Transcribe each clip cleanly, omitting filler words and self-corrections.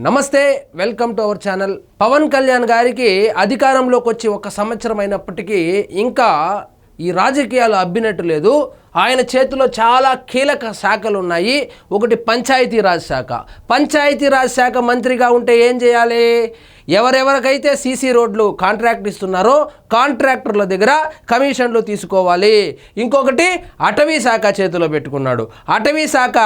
నమస్తే, welcome to our channel. Pawan Kalyan గారికి అధికారంలోకి వచ్చి 1 సంవత్సరం అయినప్పటికీ ఇంకా ఈ రాజకీయాలు అబ్బినట్టు లేదు. ఆయన చేతిలో చాలా కీలక శాఖలు ఉన్నాయి. ఒకటి పంచాయతీరాజ్ శాఖ. పంచాయతీరాజ్ శాఖ మంత్రిగా ఉంటే ఏం చేయాలి? ఎవరెవరికైతే సీసీ రోడ్లు కాంట్రాక్ట్ ఇస్తున్నారో కాంట్రాక్టర్ల దగ్గర కమిషన్లు తీసుకోవాలి. ఇంకొకటి అటవీ శాఖ చేతిలో పెట్టుకున్నాడు. అటవీ శాఖ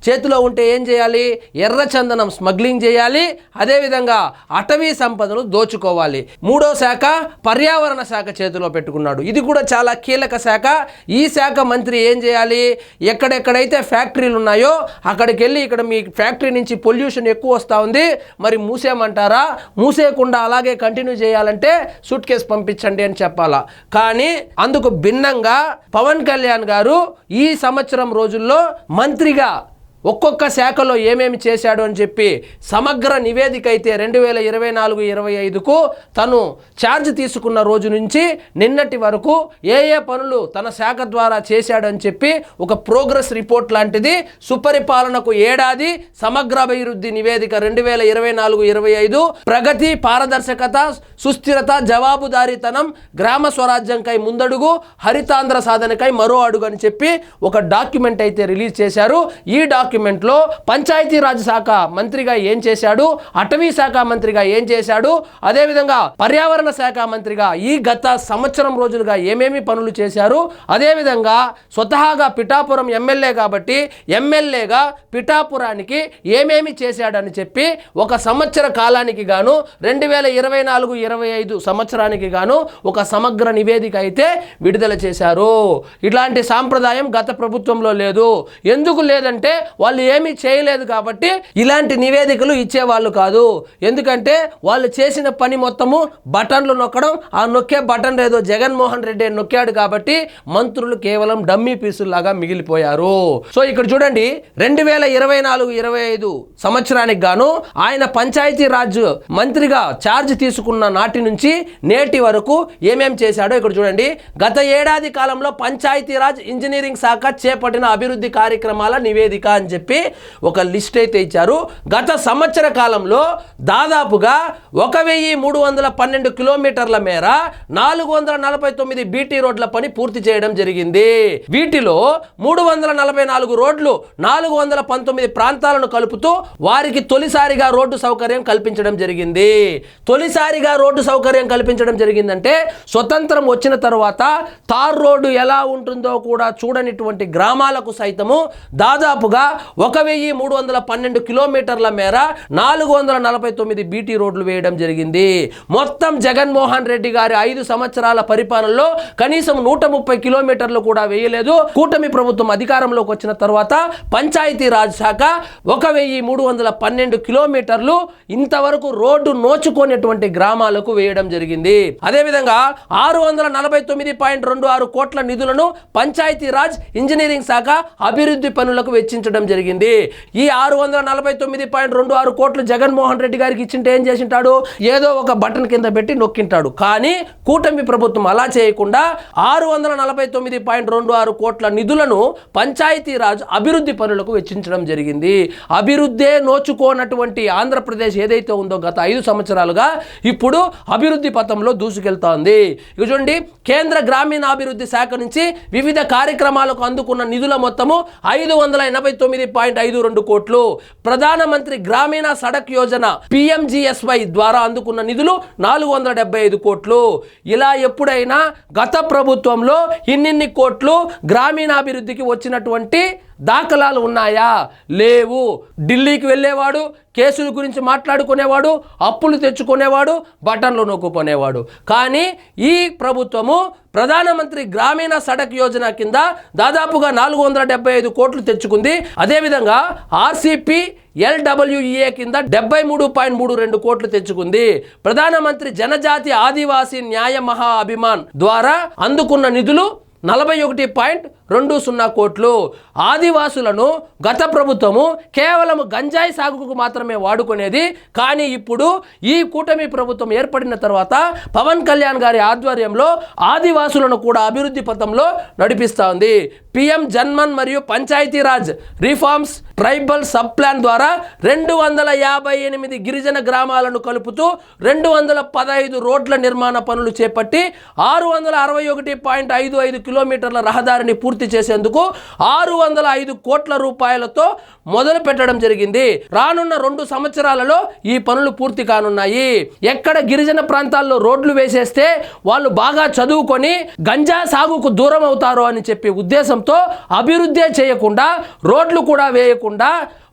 చేతిలో ఉంటే ఏం చేయాలి? ఎర్రచందనం స్మగ్లింగ్ చేయాలి. అదేవిధంగా అటవీ సంపదను దోచుకోవాలి. మూడో శాఖ పర్యావరణ శాఖ చేతిలో పెట్టుకున్నాడు. ఇది కూడా చాలా కీలక శాఖ. ఈ శాఖ మంత్రి ఏం చేయాలి? ఎక్కడెక్కడైతే ఫ్యాక్టరీలు ఉన్నాయో అక్కడికి వెళ్ళి ఇక్కడ మీ ఫ్యాక్టరీ నుంచి పొల్యూషన్ ఎక్కువ వస్తూ ఉంది, మరి మూసేయమంటారా? మూసేయకుండా అలాగే కంటిన్యూ చేయాలంటే సూట్ కేసు పంపించండి అని చెప్పాలా. కానీ అందుకు భిన్నంగా పవన్ కళ్యాణ్ గారు ఈ సంవత్సరం రోజుల్లో మంత్రిగా ఒక్కొక్క శాఖలో ఏమేమి చేశాడు అని చెప్పి సమగ్ర నివేదిక అయితే 2024-25కు తను ఛార్జ్ తీసుకున్న రోజు నుంచి నిన్నటి వరకు ఏ పనులు తన శాఖ ద్వారా చేశాడని చెప్పి ఒక ప్రోగ్రెస్ రిపోర్ట్ లాంటిది సుపరిపాలనకు ఏడాది సమగ్ర అభివృద్ధి నివేదిక 2024-25 ప్రగతి, పారదర్శకత, సుస్థిరత, జవాబుదారీతనం, గ్రామ స్వరాజ్యంకై ముందడుగు, హరితాంధ్ర సాధనకై మరో అడుగు అని చెప్పి ఒక డాక్యుమెంట్ అయితే రిలీజ్ చేశారు. ఈ డాక్యుమెంట్లో పంచాయతీరాజ్ శాఖ మంత్రిగా ఏం చేశాడు, అటవీ శాఖ మంత్రిగా ఏం చేశాడు, అదేవిధంగా పర్యావరణ శాఖ మంత్రిగా ఈ గత సంవత్సరం రోజులుగా ఏమేమి పనులు చేశారు, అదేవిధంగా స్వతహాగా పిఠాపురం ఎమ్మెల్యే కాబట్టి ఎమ్మెల్యేగా పిఠాపురానికి ఏమేమి చేశాడని చెప్పి 1 సంవత్సర కాలానికి గాను 2024-25 సంవత్సరానికి గాను ఒక సమగ్ర నివేదిక అయితే విడుదల చేశారు. ఇట్లాంటి సాంప్రదాయం గత ప్రభుత్వంలో లేదు. ఎందుకు లేదంటే వాళ్ళు ఏమీ చేయలేదు కాబట్టి ఇలాంటి నివేదికలు ఇచ్చేవాళ్ళు కాదు. ఎందుకంటే వాళ్ళు చేసిన పని మొత్తము బటన్లు నొక్కడం, ఆ నొక్కే బటన్ ఏదో జగన్మోహన్ రెడ్డి నొక్కాడు కాబట్టి మంత్రులు కేవలం డమ్మీ పీసుల్లాగా మిగిలిపోయారు. సో ఇక్కడ చూడండి, 2024-25 సంవత్సరానికి గాను ఆయన పంచాయతీ రాజ్ మంత్రిగా ఛార్జ్ తీసుకున్న నాటి నుంచి నేటి వరకు ఏమేం చేశాడో ఇక్కడ చూడండి. గత ఏడాది కాలంలో పంచాయతీరాజ్ ఇంజనీరింగ్ శాఖ చేపట్టిన అభివృద్ధి కార్యక్రమాల నివేదిక అని చెప్పి ఒక లిస్ట్ అయితే ఇచ్చారు. గత సంవత్సర కాలంలో దాదాపుగా 1312 కిలోమీటర్ల మేర 449 బీటీ రోడ్ల పని పూర్తి చేయడం జరిగింది. వీటిలో 344 రోడ్లు 419 ప్రాంతాలను కలుపుతూ వారికి తొలిసారిగా రోడ్డు సౌకర్యం కల్పించడం జరిగింది. తొలిసారిగా రోడ్డు సౌకర్యం కల్పించడం జరిగిందంటే స్వతంత్రం వచ్చిన తర్వాత తార్ రోడ్డు ఎలా ఉంటుందో కూడా చూడనిటువంటి గ్రామాలకు సైతము దాదాపుగా 1312 కిలోమీటర్ల మేర 449 బీటీ రోడ్లు వేయడం జరిగింది. మొత్తం జగన్మోహన్ రెడ్డి గారి 5 సంవత్సరాల పరిపాలనలో కనీసం 130 కిలోమీటర్లు కూడా వేయలేదు. కూటమి ప్రభుత్వం అధికారంలోకి వచ్చిన తర్వాత పంచాయతీ రాజ్ శాఖ 1312 కిలోమీటర్లు ఇంతవరకు రోడ్డు నోచుకునేటువంటి గ్రామాలకు వేయడం జరిగింది. అదేవిధంగా 649.26 కోట్ల నిధులను పంచాయతీ రాజ్ ఇంజనీరింగ్ శాఖ అభివృద్ధి పనులకు వెచ్చించడం జరిగింది. ఈ 649.26 కోట్లు జగన్మోహన్ రెడ్డి గారికి ఇచ్చింటే ఏం చేసింటాడు? ఏదో ఒక బటన్ కింద పెట్టి నొక్కింటాడు. కానీ కూటమి ప్రభుత్వం అలా చేయకుండా 649.26 కోట్ల నిధులను పంచాయతీరాజ్ అభివృద్ధి పనులకు వెచ్చించడం జరిగింది. అభివృద్ధే నోచుకోనటువంటి ఆంధ్రప్రదేశ్ ఏదైతే ఉందో గత 5 సంవత్సరాలుగా ఇప్పుడు అభివృద్ధి పథంలో దూసుకెళ్తోంది. ఇక చూడండి, కేంద్ర గ్రామీణాభివృద్ధి శాఖ నుంచి వివిధ కార్యక్రమాలకు అందుకున్న నిధుల మొత్తము 589.52 కోట్లు. ప్రధానమంత్రి గ్రామీణ సడక్ యోజన PMGSY ద్వారా అందుకున్న నిధులు 475 కోట్లు. ఇలా ఎప్పుడైనా గత ప్రభుత్వంలో ఇన్నిన్ని కోట్లు గ్రామీణాభివృద్ధికి వచ్చినటువంటి దాఖలాలు ఉన్నాయా? లేవు. ఢిల్లీకి వెళ్ళేవాడు, కేసుల గురించి మాట్లాడుకునేవాడు, అప్పులు తెచ్చుకునేవాడు, బటన్లు నొక్కుకునేవాడు. కానీ ఈ ప్రభుత్వము ప్రధానమంత్రి గ్రామీణ సడక్ యోజన కింద దాదాపుగా 475 కోట్లు తెచ్చుకుంది. అదేవిధంగా RCP LWEA కింద 73.32 కోట్లు తెచ్చుకుంది. ప్రధానమంత్రి జనజాతి ఆదివాసీ న్యాయ మహా అభిమాన్ ద్వారా అందుకున్న నిధులు 41. ,20 కోట్లు. ఆదివాసులను గత ప్రభుత్వము కేవలం గంజాయి సాగుకు మాత్రమే వాడుకునేది. కానీ ఇప్పుడు ఈ కూటమి ప్రభుత్వం ఏర్పడిన తర్వాత పవన్ కళ్యాణ్ గారి ఆధ్వర్యంలో ఆదివాసులను కూడా అభివృద్ధి పథంలో నడిపిస్తూ ఉంది. పిఎం జన్మన్ మరియు Panchayati Raj reforms tribal sub plan ద్వారా 258 గిరిజన గ్రామాలను కలుపుతూ 215 రోడ్ల నిర్మాణ పనులు చేపట్టి 661.55 కిలోమీటర్ల రహదారిని పూర్తి చేసేందుకు 605 కోట్ల రూపాయలతో మొదలు పెట్టడం జరిగింది. రానున్న 2 సంవత్సరాలలో ఈ పనులు పూర్తి కానున్నాయి. ఎక్కడ గిరిజన ప్రాంతాల్లో రోడ్లు వేసేస్తే వాళ్ళు బాగా చదువుకొని గంజా సాగుకు దూరం అవుతారో అని చెప్పి ఉద్దేశంతో అభివృద్ధి చేయకుండా రోడ్లు కూడా వేయకుండా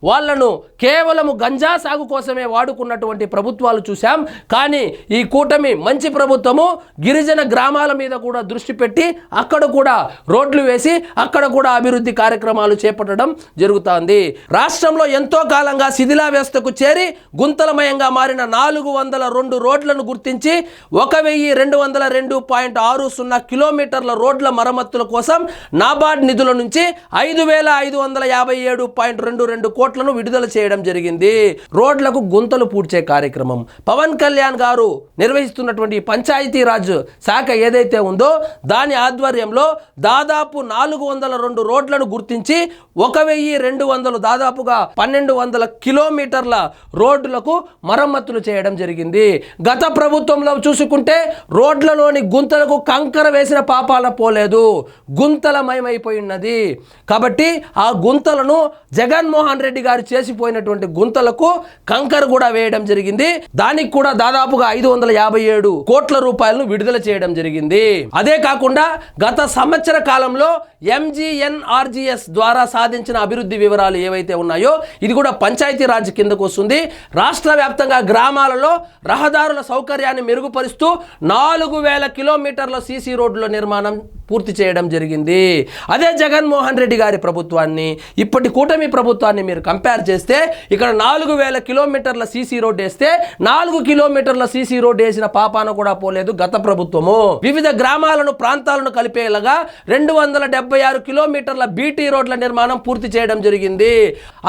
వాళ్ళను కేవలం గంజా సాగు కోసమే వాడుకున్నటువంటి ప్రభుత్వాలు చూసాం. కానీ ఈ కూటమి మంచి ప్రభుత్వము గిరిజన గ్రామాల మీద కూడా దృష్టి పెట్టి అక్కడ కూడా రోడ్లు వేసి అక్కడ కూడా అభివృద్ధి కార్యక్రమాలు చేపట్టడం జరుగుతోంది. రాష్ట్రంలో ఎంతో కాలంగా శిథిలావస్థకు చేరి గుంతలమయంగా మారిన 402 రోడ్లను గుర్తించి 1202.60 కిలోమీటర్ల రోడ్ల మరమ్మతుల కోసం నాబార్డ్ నిధుల నుంచి 5557.22 కోట్లను విడుదల చేయడం జరిగింది. రోడ్లకు గుంతలు పూడ్చే కార్యక్రమం పవన్ కళ్యాణ్ గారు నిర్వహిస్తున్నటువంటి పంచాయతీరాజ్ శాఖ ఏదైతే ఉందో దాని ఆధ్వర్యంలో దాదాపు 402 రోడ్లను గుర్తించి 1200 దాదాపుగా 1200 కిలోమీటర్ల రోడ్లకు మరమ్మతులు చేయడం జరిగింది. గత ప్రభుత్వంలో చూసుకుంటే రోడ్లలోని గుంతలకు కంకర వేసిన పాపాల పోలేదు, గుంతలమయమైపోయినది. కాబట్టి ఆ గుంతలను జగన్మోహన్ రెడ్డి గారు చేసిపోయినటువంటి గుంతలకు కంకర కూడా వేయడం జరిగింది. దానికి కూడా దాదాపుగా 557 కోట్ల రూపాయలను విడుదల చేయడం జరిగింది. అదే కాకుండా గత సంవత్సర కాలంలో MGNRGS ద్వారా సాధించిన అభివృద్ధి వివరాలు ఏవైతే ఉన్నాయో ఇది కూడా పంచాయతీరాజ్ కిందకు వస్తుంది. రాష్ట్ర వ్యాప్తంగా గ్రామాలలో రహదారుల సౌకర్యాన్ని మెరుగుపరుస్తూ 4000 కిలోమీటర్ల సీసీ రోడ్ల నిర్మాణం పూర్తి చేయడం జరిగింది. అదే జగన్మోహన్ రెడ్డి గారి ప్రభుత్వాన్ని ఇప్పటి కూటమి ప్రభుత్వాన్ని మీరు కంపేర్ చేస్తే ఇక్కడ 4000 కిలోమీటర్ల సీసీ రోడ్ వేస్తే 4 కిలోమీటర్ల సీసీ రోడ్ వేసిన పాపాన కూడా పోలేదు గత ప్రభుత్వము. వివిధ గ్రామాలను ప్రాంతాలను కలిపేలాగా 276 కిలోమీటర్ల బీటీ రోడ్ల నిర్మాణం పూర్తి చేయడం జరిగింది.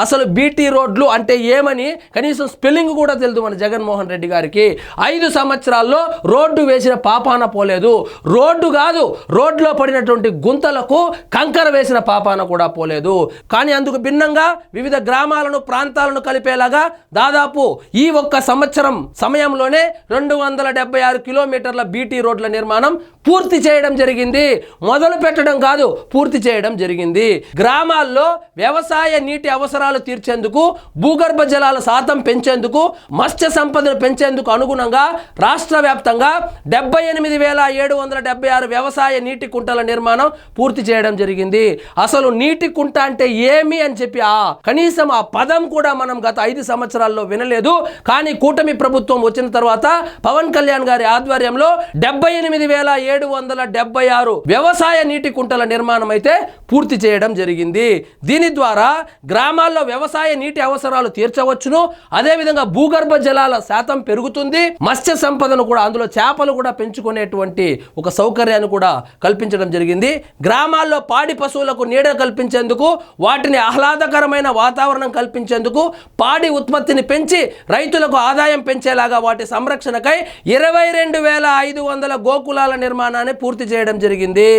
అసలు బీటీ రోడ్లు అంటే ఏమని కనీసం స్పెల్లింగ్ కూడా తెలియదు మన జగన్మోహన్ రెడ్డి గారికి. 5 సంవత్సరాల్లో రోడ్డు వేసిన పాపాన పోలేదు. రోడ్డు కాదు, రోడ్లో పడినటువంటి గుంతలకు కంకర వేసిన పాపాన కూడా పోలేదు. కానీ అందుకు భిన్నంగా వివిధ గ్రామాలను ప్రాంతాలను కలిపేలాగా దాదాపు ఈ ఒక్క సంవత్సరం సమయంలోనే 276 కిలోమీటర్ల బీటీ రోడ్ల నిర్మాణం పూర్తి చేయడం జరిగింది. మొదలు పెట్టడం కాదు, పూర్తి చేయడం జరిగింది. గ్రామాల్లో వ్యవసాయ నీటి అవసరాలు తీర్చేందుకు, భూగర్భ జలాల శాతం పెంచేందుకు, మత్స్య సంపదను పెంచేందుకు అనుగుణంగా రాష్ట్ర వ్యాప్తంగా 78,776 వ్యవసాయ నీటి కుంటల నిర్మాణం పూర్తి చేయడం జరిగింది. అసలు నీటి కుంట అంటే ఏమి అని చెప్పి కనీసం ఆ పదం కూడా మనం గత 5 సంవత్సరాల్లో వినలేదు. కానీ కూటమి ప్రభుత్వం వచ్చిన తర్వాత పవన్ కళ్యాణ్ గారి ఆధ్వర్యంలో 78,776 వ్యవసాయ నీటి కుంటల నిర్మాణం అయితే పూర్తి చేయడం జరిగింది. దీని ద్వారా గ్రామాల్లో వ్యవసాయ నీటి అవసరాలు తీర్చవచ్చును. అదేవిధంగా భూగర్భ జలాల శాతం పెరుగుతుంది. మత్స్య సంపదను కూడా, అందులో చేపలు కూడా పెంచుకునేటువంటి ఒక సౌకర్యాన్ని కూడా కల్పించడం జరిగింది. గ్రామాల్లో పాడి పశువులకు నీడ కల్పించేందుకు, వాటిని ఆహ్లాదకరమైన వాతావరణం కల్పించేందుకు, పాడి ఉత్పత్తిని పెంచి రైతులకు ఆదాయం పెంచేలాగా వాటి సంరక్షణకై 22,500 గోకులాల నిర్మాణాన్ని పూర్తి చేయడం జరిగింది.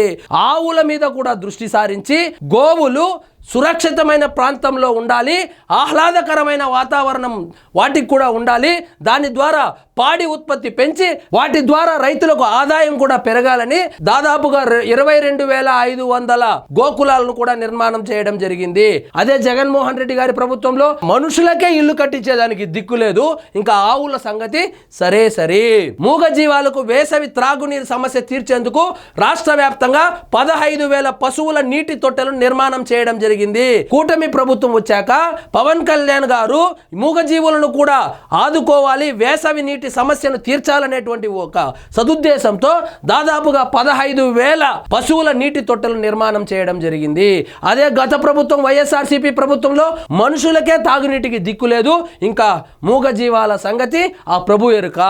ఆవుల మీద కూడా దృష్టి సారించి గోవులు సురక్షితమైన ప్రాంతంలో ఉండాలి, ఆహ్లాదకరమైన వాతావరణం వాటికి కూడా ఉండాలి. దాని ద్వారా పాడి ఉత్పత్తి పెంచి వాటి ద్వారా రైతులకు ఆదాయం కూడా పెరగాలని దాదాపుగా 22,500 గోకులాలను కూడా నిర్మాణం చేయడం జరిగింది. అదే జగన్మోహన్ రెడ్డి గారి ప్రభుత్వంలో మనుషులకే ఇల్లు కట్టించేదానికి దిక్కు లేదు, ఇంకా ఆవుల సంగతి సరే. మూగ జీవాలకు వేసవి త్రాగునీరు సమస్య తీర్చేందుకు రాష్ట్ర వ్యాప్తంగా 15,000 పశువుల నీటి తొట్టెలను నిర్మాణం చేయడం జరిగింది. జరిగింది. కూటమి ప్రభుత్వం వచ్చాక పవన్ కళ్యాణ్ గారు మూగజీవులను కూడా ఆదుకోవాలి, వేసవి నీటి సమస్యను తీర్చాలనేటువంటి ఒక సదుద్దేశంతో దాదాపుగా 15,000 పశువుల నీటి తొట్టెల నిర్మాణం చేయడం జరిగింది. అదే గత ప్రభుత్వం వైఎస్ఆర్సీపీ ప్రభుత్వంలో మనుషులకే తాగునీటికి దిక్కు లేదు, ఇంకా మూగజీవాల సంగతి ఆ ప్రభు ఎరుక.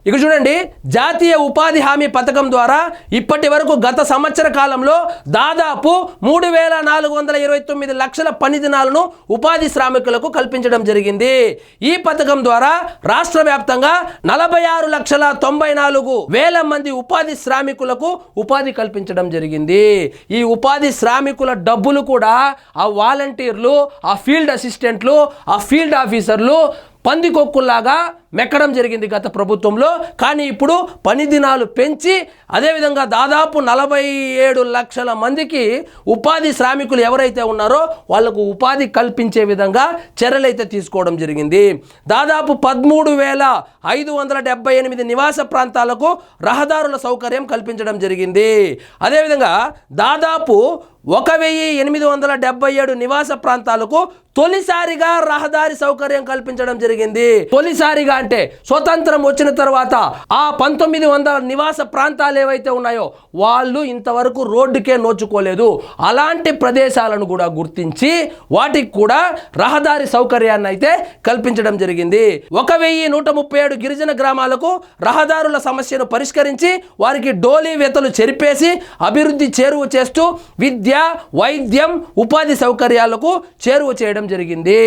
ఇక చూడండి, జాతీయ ఉపాధి హామీ పథకం ద్వారా ఇప్పటి వరకు గత సంవత్సర కాలంలో దాదాపు 3,429 లక్షల పని దినాలను ఉపాధి శ్రామికులకు కల్పించడం జరిగింది. ఈ పథకం ద్వారా రాష్ట్ర వ్యాప్తంగా 46,94,000 మంది ఉపాధి శ్రామికులకు ఉపాధి కల్పించడం జరిగింది. ఈ ఉపాధి శ్రామికుల డబ్బులు కూడా ఆ వాలంటీర్లు, ఆ ఫీల్డ్ అసిస్టెంట్లు, ఆ ఫీల్డ్ ఆఫీసర్లు పందికొక్కుల్లాగా మెక్కడం జరిగింది గత ప్రభుత్వంలో. కానీ ఇప్పుడు పని దినాలు పెంచి అదేవిధంగా దాదాపు 47 లక్షల మందికి ఉపాధి శ్రామికులు ఎవరైతే ఉన్నారో వాళ్లకు ఉపాధి కల్పించే విధంగా చర్యలైతే తీసుకోవడం జరిగింది. దాదాపు 13,578 నివాస ప్రాంతాలకు రహదారుల సౌకర్యం కల్పించడం జరిగింది. అదేవిధంగా దాదాపు 1,877 నివాస ప్రాంతాలకు తొలిసారిగా రహదారి సౌకర్యం కల్పించడం జరిగింది. తొలిసారిగా అంటే స్వతంత్రం వచ్చిన తర్వాత ఆ 1900 నివాస ప్రాంతాలు ఏవైతే ఉన్నాయో వాళ్ళు ఇంతవరకు రోడ్డుకే నోచుకోలేదు. అలాంటి ప్రదేశాలను కూడా గుర్తించి వాటికి కూడా రహదారి సౌకర్యాన్ని అయితే కల్పించడం జరిగింది. 1,137 గిరిజన గ్రామాలకు రహదారుల సమస్యను పరిష్కరించి వారికి డోలీ వెతలు చెరిపేసి అభివృద్ధి చేరువ చేస్తూ విద్య, వైద్యం, ఉపాధి సౌకర్యాలకు చేరువ చేయడం జరిగింది.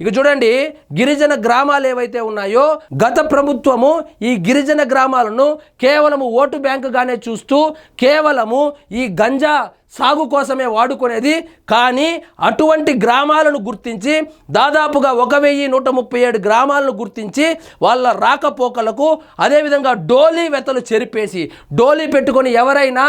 ఇక చూడండి, గిరిజన గ్రామాలు ఏవైతే ఉన్నాయో గత ప్రభుత్వము ఈ గిరిజన గ్రామాలను కేవలము ఓటు బ్యాంకుగానే చూస్తూ కేవలము ఈ గంజా సాగు కోసమే వాడుకునేది. కానీ అటువంటి గ్రామాలను గుర్తించి దాదాపుగా 1,137 గ్రామాలను గుర్తించి వాళ్ళ రాకపోకలకు అదేవిధంగా డోలీ వెతలు చెరిపేసి డోలీ పెట్టుకొని ఎవరైనా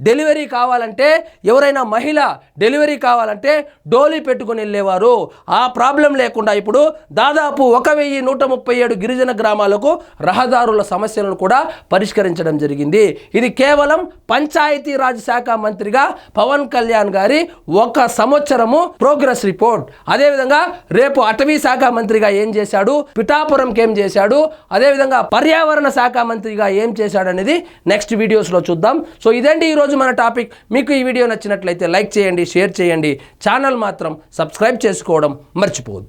డెలివరీ కావాలంటే, ఎవరైనా మహిళ డెలివరీ కావాలంటే డోలీ పెట్టుకొని వెళ్ళేవారు. ఆ ప్రాబ్లం లేకుండా ఇప్పుడు దాదాపు 1,137 గిరిజన గ్రామాలకు రహదారుల సమస్యలను కూడా పరిష్కరించడం జరిగింది. ఇది కేవలం పంచాయతీరాజ్ శాఖ మంత్రిగా పవన్ కళ్యాణ్ గారి 1 సంవత్సరము ప్రోగ్రెస్ రిపోర్ట్. అదేవిధంగా రేపు అటవీ శాఖ మంత్రిగా ఏం చేశాడు, పిఠాపురంకి ఏం చేశాడు, అదేవిధంగా పర్యావరణ శాఖ మంత్రిగా ఏం చేశాడు అనేది నెక్స్ట్ వీడియోస్లో చూద్దాం. సో ఇదేంటి ఈరోజు మన టాపిక్. మీకు ఈ వీడియో నచ్చినట్లయితే లైక్ చేయండి, షేర్ చేయండి, ఛానల్ మాత్రం సబ్స్క్రైబ్ చేసుకోవడం మర్చిపోవద్దు.